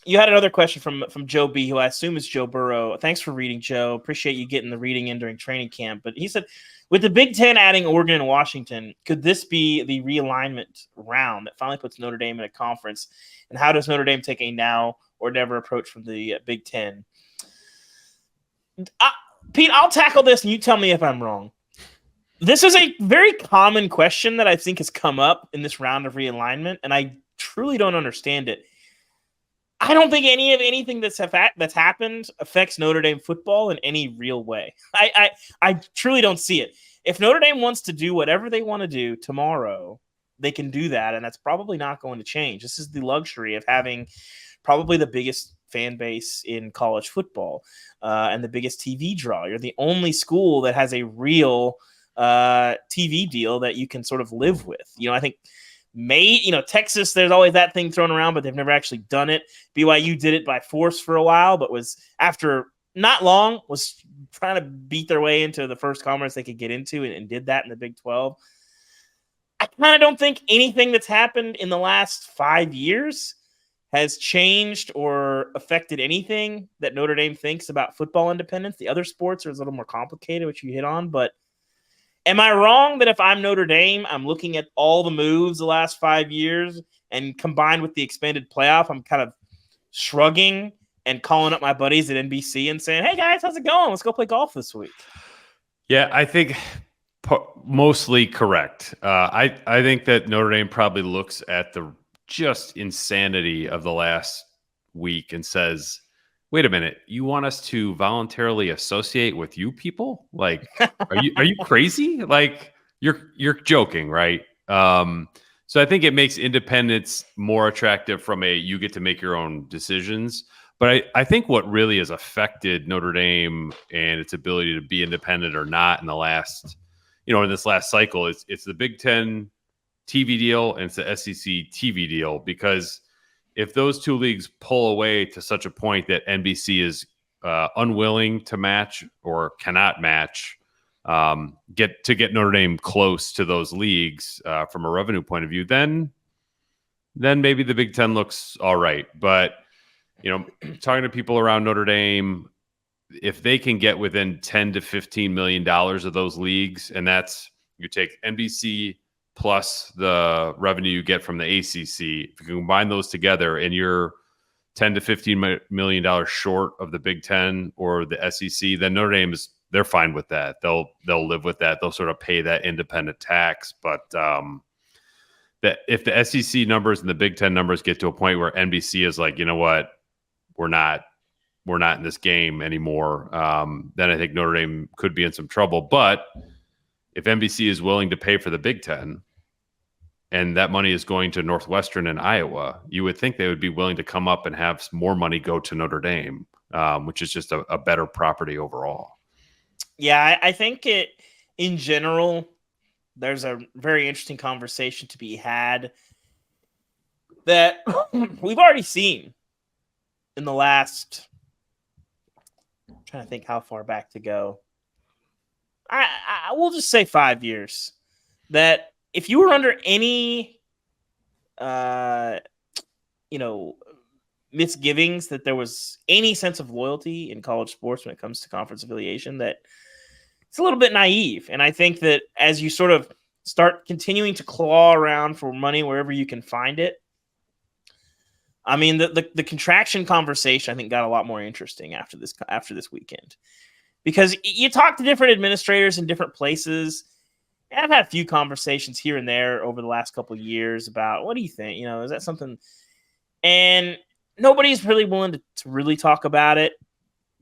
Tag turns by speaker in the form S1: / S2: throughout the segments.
S1: You had another question from Joe B, who I assume is Joe Burrow. Thanks for reading, Joe. Appreciate you getting the reading in during training camp. But he said, with the Big Ten adding Oregon and Washington, could this be the realignment round that finally puts Notre Dame in a conference? And how does Notre Dame take a now or never approach from the Big Ten? Pete, I'll tackle this, and you tell me if I'm wrong. This is a very common question that I think has come up in this round of realignment, and I truly don't understand it. I don't think anything that's happened affects Notre Dame football in any real way. I truly don't see it. If Notre Dame wants to do whatever they want to do tomorrow, they can do that, and that's probably not going to change. This is the luxury of having probably the biggest fan base in college football and the biggest TV draw. You're the only school that has a real TV deal that you can sort of live with. I think Texas, there's always that thing thrown around, but they've never actually done it. BYU did it by force for a while, but was after not long was trying to beat their way into the first conference they could get into and did that in the Big 12. I kind of don't think anything that's happened in the last 5 years has changed or affected anything that Notre Dame thinks about football independence. The other sports are a little more complicated, which you hit on, but am I wrong that if I'm Notre Dame, I'm looking at all the moves the last 5 years and combined with the expanded playoff, I'm kind of shrugging and calling up my buddies at NBC and saying, hey guys, how's it going? Let's go play golf this week.
S2: Yeah, I think mostly correct. I think that Notre Dame probably looks at the just insanity of the last week and says, wait a minute, you want us to voluntarily associate with you people? Like, are you crazy? Like, you're joking, right? So I think it makes independence more attractive from you get to make your own decisions. But I think what really has affected Notre Dame and its ability to be independent or not in the last, in this last cycle, it's the Big Ten TV deal and it's the SEC TV deal, because if those two leagues pull away to such a point that NBC is unwilling to match or cannot match, get Notre Dame close to those leagues from a revenue point of view, then maybe the Big Ten looks all right. But talking to people around Notre Dame, if they can get within $10 to $15 million of those leagues, and that's you take NBC plus the revenue you get from the ACC, if you combine those together and you're $10 to $15 million short of the Big Ten or the SEC, then Notre Dame they're fine with that. They'll live with that. They'll sort of pay that independent tax. But that if the SEC numbers and the Big Ten numbers get to a point where NBC is like, you know what, we're not in this game anymore, then I think Notre Dame could be in some trouble. But if NBC is willing to pay for the Big Ten, and that money is going to Northwestern and Iowa, you would think they would be willing to come up and have more money go to Notre Dame, which is just a better property overall.
S1: Yeah, I think in general, there's a very interesting conversation to be had that we've already seen in the last, I'm trying to think how far back to go. I will just say 5 years, that if you were under any, misgivings that there was any sense of loyalty in college sports when it comes to conference affiliation, that it's a little bit naive. And I think that as you sort of start continuing to claw around for money wherever you can find it, I mean, the contraction conversation, I think, got a lot more interesting after this weekend, because you talk to different administrators in different places. And I've had a few conversations here and there over the last couple of years about, what do you think? Is that something? And nobody's really willing to really talk about it.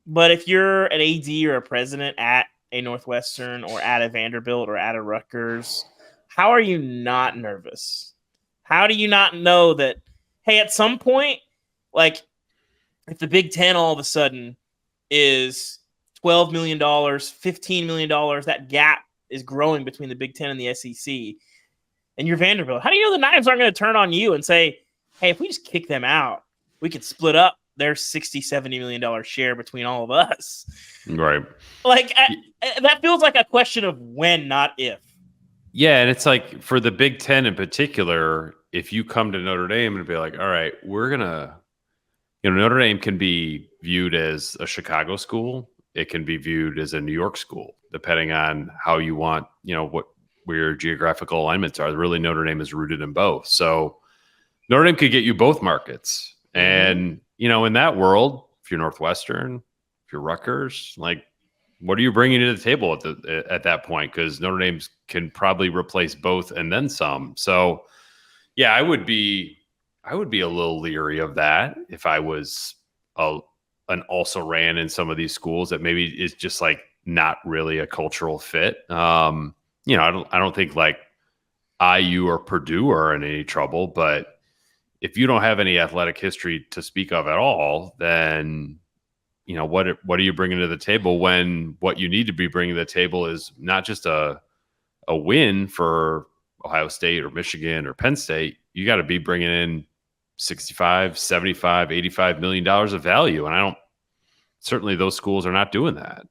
S1: But if you're an AD or a president at a Northwestern or at a Vanderbilt or at a Rutgers, how are you not nervous? How do you not know that, hey, at some point, like if the Big Ten all of a sudden is $12 million, $15 million, that gap is growing between the Big Ten and the SEC, and you're Vanderbilt, how do you know the knives aren't going to turn on you and say, hey, if we just kick them out, we could split up their $60, $70 million share between all of us?
S2: Right.
S1: Like, that feels like a question of when, not if.
S2: Yeah, and it's like for the Big Ten in particular, if you come to Notre Dame and be like, all right, we're going to, Notre Dame can be viewed as a Chicago school. It can be viewed as a New York school, depending on how you want, where your geographical alignments are. Really, Notre Dame is rooted in both. So Notre Dame could get you both markets. And, in that world, if you're Northwestern, if you're Rutgers, like, what are you bringing to the table at that point? Because Notre Dame can probably replace both and then some. So, yeah, I would be a little leery of that if I was an also ran in some of these schools that maybe is just like not really a cultural fit. I don't think like IU or Purdue are in any trouble, but if you don't have any athletic history to speak of at all, then what are you bringing to the table when what you need to be bringing to the table is not just a win for Ohio State or Michigan or Penn State. You got to be bringing in 65, 75, $85 million of value. And certainly those schools are not doing that.